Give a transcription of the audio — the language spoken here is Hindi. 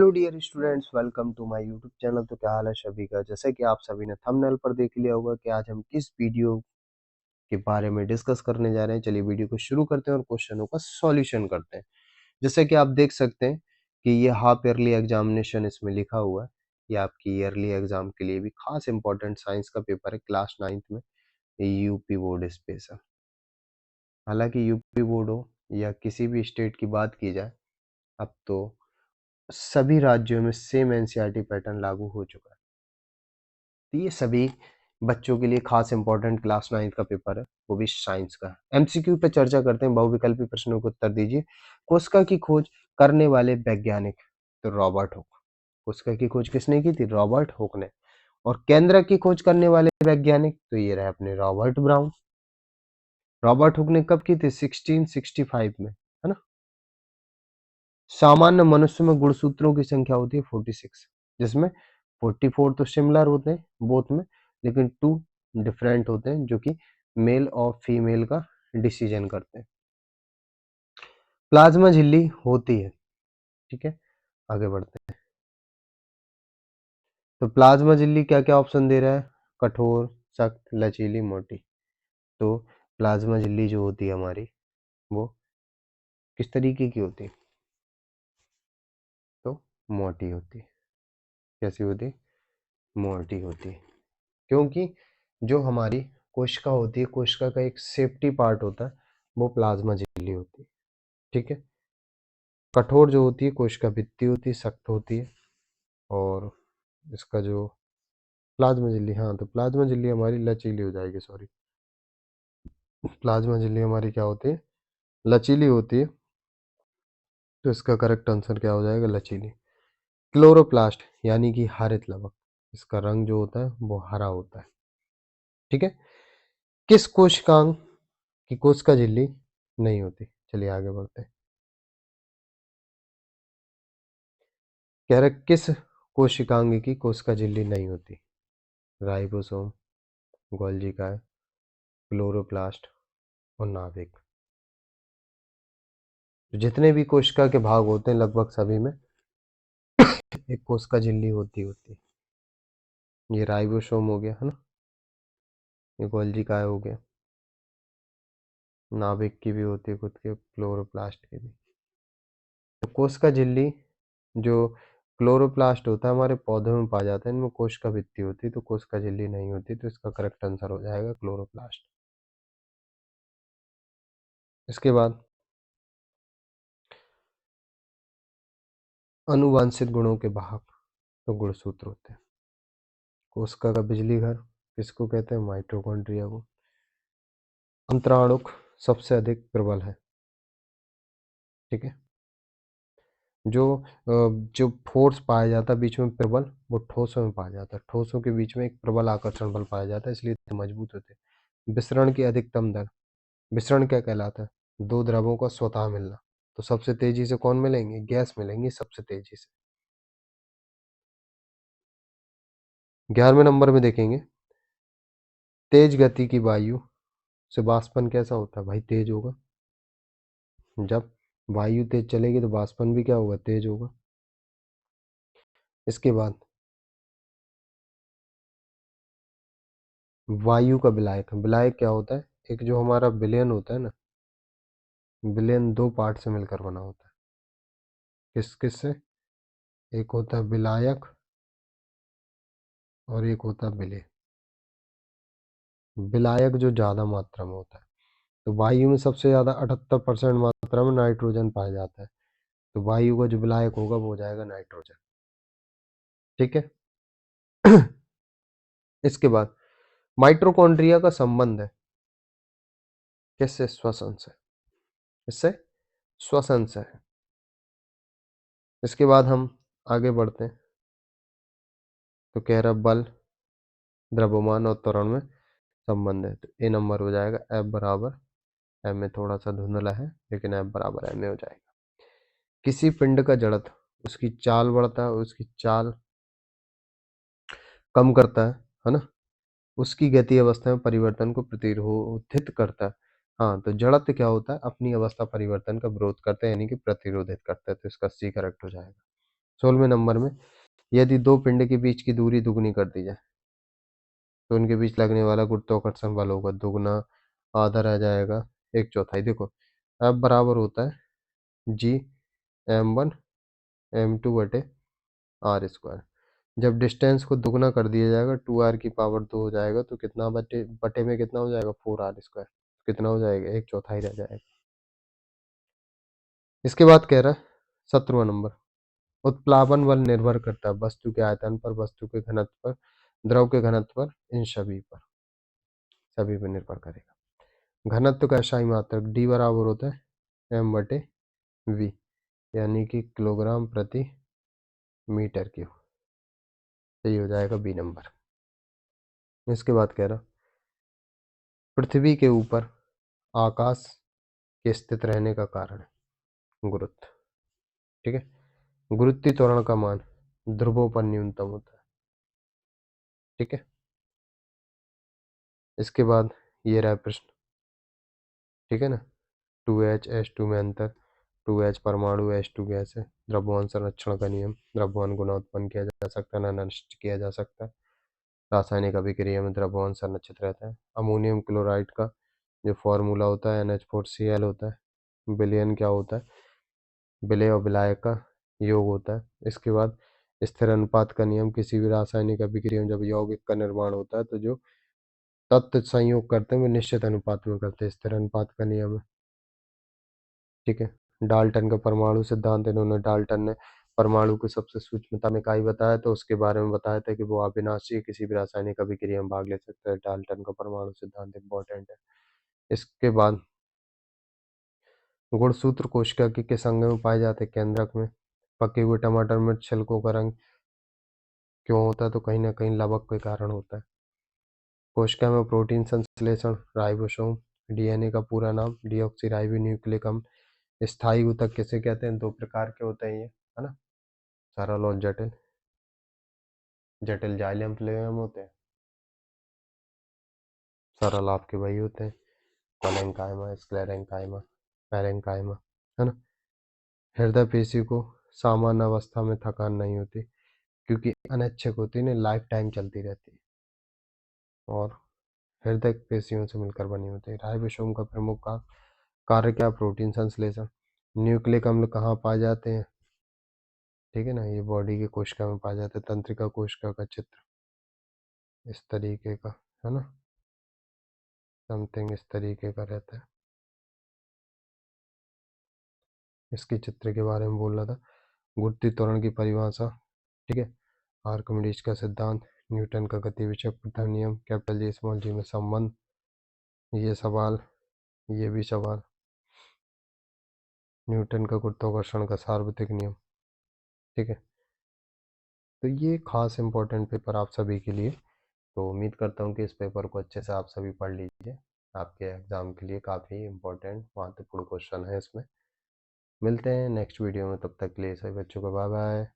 Hello dear students, welcome to my YouTube channel. तो क्या हाल है सभी का। जैसे कि आप सभी ने थंबनेल पर देख लिया होगा कि आज हम किस वीडियो के बारे में डिस्कस करने जा रहे हैं। चलिए वीडियो को शुरू करते हैं और क्वेश्चनों का सॉल्यूशन करते हैं। जैसे कि आप देख सकते हैं कि ये हाफ ईयरली एग्जामिनेशन इसमें लिखा हुआ है। ये आपकी ईयरली एग्जाम के लिए भी खास इंपॉर्टेंट साइंस का पेपर है, क्लास 9th में यूपी बोर्ड स्पेशल। हालांकि यूपी बोर्ड हो या किसी भी स्टेट की बात की जाए, अब तो सभी राज्यों में सेम एनसीईआरटी पैटर्न लागू हो चुका है। तो ये सभी बच्चों के लिए खास इंपॉर्टेंट क्लास 9th का पेपर है, वो भी साइंस का। एमसीक्यू पे चर्चा करते हैं, बहुविकल्पी प्रश्नों को उत्तर दीजिए। कोशिका की खोज करने वाले वैज्ञानिक, तो रॉबर्ट हुक। कोशिका की खोज किसने की थी? रॉबर्ट हुक ने। और केंद्रक की खोज करने वाले वैज्ञानिक, तो ये रहे अपने रॉबर्ट ब्राउन। रॉबर्ट हुक ने कब की थी? 1665 में, है ना। सामान्य मनुष्य में गुणसूत्रों की संख्या होती है 46, जिसमें 44 तो सिमिलर होते हैं बोथ में, लेकिन 2 डिफरेंट होते हैं जो कि मेल और फीमेल का डिसीजन करते हैं। प्लाज्मा झिल्ली होती है, ठीक है। आगे बढ़ते हैं। तो प्लाज्मा झिल्ली क्या क्या ऑप्शन दे रहा है? कठोर, सख्त, लचीली, मोटी। तो प्लाज्मा झिल्ली जो होती है हमारी, वो किस तरीके की होती है? तो मोटी होती है। कैसी होती है? मोटी होती है। क्योंकि जो हमारी कोशिका होती है, कोशिका का एक सेफ्टी पार्ट होता है, वो प्लाज्मा झिल्ली होती है, ठीक है। कठोर जो होती है कोशिका भित्ति होती है, सख्त होती है। और इसका जो प्लाज्मा झिल्ली, हाँ, तो प्लाज्मा झिल्ली हमारी लचीली हो जाएगी, सॉरी। प्लाज्मा झिल्ली हमारी क्या होती है? लचीली होती है। तो इसका करेक्ट आंसर क्या हो जाएगा? लचीली। क्लोरोप्लास्ट यानी कि हरित लवक, इसका रंग जो होता है वो हरा होता है, ठीक है। किस कोशिकांग की कोशिका झिल्ली नहीं होती? चलिए आगे बढ़ते हैं। कह रहे किस कोशिकांग की कोशिका झिल्ली नहीं होती? राइबोसोम, गोल्गी काय, क्लोरोप्लास्ट और नाभिक। तो जितने भी कोशिका के भाग होते हैं लगभग सभी में एक कोशिका झिल्ली होती है। ये राइबोसोम हो गया, है ना। ये गोल्गी काय हो गया। नाभिक की भी होती है खुद के, क्लोरोप्लास्ट की भी। तो कोशिका झिल्ली जो क्लोरोप्लास्ट होता है हमारे पौधों में पाया जाता है, इनमें कोशिका भित्ति होती है, तो कोशिका झिल्ली नहीं होती। तो इसका करेक्ट आंसर हो जाएगा क्लोरोप्लास्ट। इसके बाद अनुवांशिक गुणों के वाहक, तो गुणसूत्र होते हैं। कोशिका का बिजली घर किसको कहते हैं? माइटोकॉन्ड्रिया को। अंतराणुक सबसे अधिक प्रबल है, ठीक है। जो फोर्स पाया जाता है बीच में प्रबल, वो ठोसों में पाया जाता है। ठोसों के बीच में एक प्रबल आकर्षण बल पाया जाता है, इसलिए इतने मजबूत होते हैं। विसरण की अधिकतम दर, विसरण क्या कहलाता है? दो द्रवों का स्वतः मिलना। तो सबसे तेजी से कौन मिलेंगे? गैस मिलेंगी सबसे तेजी से। 11वें नंबर में देखेंगे, तेज गति की वायु से वाष्पन कैसा होता है? भाई तेज होगा। जब वायु तेज चलेगी तो वाष्पन भी क्या होगा? तेज होगा। इसके बाद वायु का विलायक, विलायक क्या होता है? एक जो हमारा विलयन होता है ना, विलयन 2 पार्ट से मिलकर बना होता है। किस किस से? एक होता है विलायक और एक होता है विलेय। विलायक जो ज्यादा मात्रा में होता है, तो वायु में सबसे ज्यादा 78% मात्रा में नाइट्रोजन पाया जाता है। तो वायु का जो विलायक होगा वो हो जाएगा नाइट्रोजन, ठीक है। इसके बाद माइटोकॉन्ड्रिया का संबंध है किससे? श्वसन से। इससे श्वसन से है। इसके बाद हम आगे बढ़ते हैं। तो कह रहा बल, द्रव्यमान और त्वरण में संबंध है। तो ए नंबर हो जाएगा। एफ बराबर, एम में थोड़ा सा धुंधला है लेकिन एफ बराबर एम में हो जाएगा। किसी पिंड का जड़त्व उसकी चाल बढ़ता है, उसकी चाल कम करता है ना। उसकी गति अवस्था में परिवर्तन को प्रतिरोधित करता है। हाँ, तो जड़त्व क्या होता है? अपनी अवस्था परिवर्तन का विरोध करता है, यानी कि प्रतिरोधित करता है। तो इसका सी करेक्ट हो जाएगा। 16वें नंबर में, यदि दो पिंड के बीच की दूरी दुगनी कर दी जाए तो उनके बीच लगने वाला गुरुत्वाकर्षण बल होगा दुगना, आधा रह जाएगा एक चौथाई। देखो अब बराबर होता है जी m1 m2 बटे आर स्क्वायर। जब डिस्टेंस को दुगना कर दिया जाएगा 2r की पावर 2 हो जाएगा तो कितना बटे बटे में कितना हो जाएगा 4r स्क्वायर, कितना हो जाएगा एक चौथाई रह जाएगा। इसके बाद कह रहा है 17वां नंबर, उत्प्लावन बल निर्भर करता है वस्तु के आयतन पर, वस्तु के घनत्व पर, द्रव के घनत्व पर, इन सभी पर निर्भर करेगा। घनत्व का SI मात्रक D बराबर होता है m बटे v, यानी कि किलोग्राम प्रति मीटर क्यूब। सही हो जाएगा बी नंबर। इसके बाद कह रहा पृथ्वी के ऊपर आकाश के स्थित रहने का कारण गुरुत्व। ठीक है, गुरुत्वीय त्वरण का मान ध्रुवों पर न्यूनतम होता है। ठीक है, इसके बाद ये रहा प्रश्न। ठीक है ना, 2H H2 में अंतर, 2H परमाणु H2 गैस है, द्रव्यमान संरक्षण का नियम, द्रव्यमान गुना उत्पन्न किया जा सकता है ना नष्ट किया जा सकता है, रासायनिक अभिक्रिया में द्रव्यमान संरक्षित रहता है, अमोनियम क्लोराइड का जो फॉर्मूला होता है NH4Cl होता है, विलयन क्या होता है, विलय और विलायक का योग होता है। इसके बाद स्थिर अनुपात का नियम, किसी भी रासायनिक अभिक्रिया में जब यौगिक का निर्माण होता है तो जो तत्व संयोग करते हैं वो निश्चित अनुपात में करते हैं, स्थिर अनुपात का नियम है। ठीक है, डाल्टन का परमाणु सिद्धांत, इन्होंने डाल्टन ने परमाणु को सबसे सूक्ष्मता में इकाई बताया तो उसके बारे में बताया था कि वो अविनाशी है, किसी भी रासायनिक अभिक्रिया में भाग ले सकता है। डाल्टन का परमाणु सिद्धांत इंपॉर्टेंट है। इसके बाद गुणसूत्र कोशिका के किस अंग में पाए जाते हैं, केंद्रक में। पके हुए टमाटर में छिलकों का रंग क्यों होता है, तो कहीं ना कहीं लवक के कारण होता है। कोशिका में प्रोटीन संश्लेषण राइबोसोम, DNA का पूरा नाम डीऑक्सी न्यूक्लिक अम्ल। स्थायी ऊतक किसे कहते हैं, दो प्रकार के होते हैं ये, है ना, सरल और जटिल। जटिल जाइलम फ्लोएम होते हैं, सरल आपके वही होते हैं कोलेंकाइमा, स्क्लेरेंकाइमा, पैरेंकाइमा, है ना। हृदय पेशी को सामान्य अवस्था में थकान नहीं होती क्योंकि अनैच्छिक होती है, लाइफ टाइम चलती रहती है और हृदय पेशियों से मिलकर बनी होती है। राइबोसोम का प्रमुख कार्य क्या, प्रोटीन संश्लेषण। न्यूक्लिक अम्ल कहाँ पाए जाते हैं, ठीक है ना, ये बॉडी के कोशिका में पाया जाता है। तंत्रिका कोशिका का चित्र इस तरीके का, है ना, समथिंग इस तरीके का रहता है। इसके चित्र के बारे में बोल रहा था। गुरुत्वीय त्वरण की परिभाषा, ठीक है, आर्किमिडीज का सिद्धांत, न्यूटन का गति विषय प्रथम नियम, कैपिटल जी स्मॉल जी में संबंध, ये सवाल, ये भी सवाल, न्यूटन का गुरुत्वाकर्षण का सार्वत्रिक नियम। ठीक है, तो ये खास इंपॉर्टेंट पेपर आप सभी के लिए। तो उम्मीद करता हूँ कि इस पेपर को अच्छे से आप सभी पढ़ लीजिए, आपके एग्जाम के लिए काफ़ी इंपॉर्टेंट महत्वपूर्ण क्वेश्चन है इसमें। मिलते हैं नेक्स्ट वीडियो में, तब तक के लिए सभी बच्चों को बाय बाय।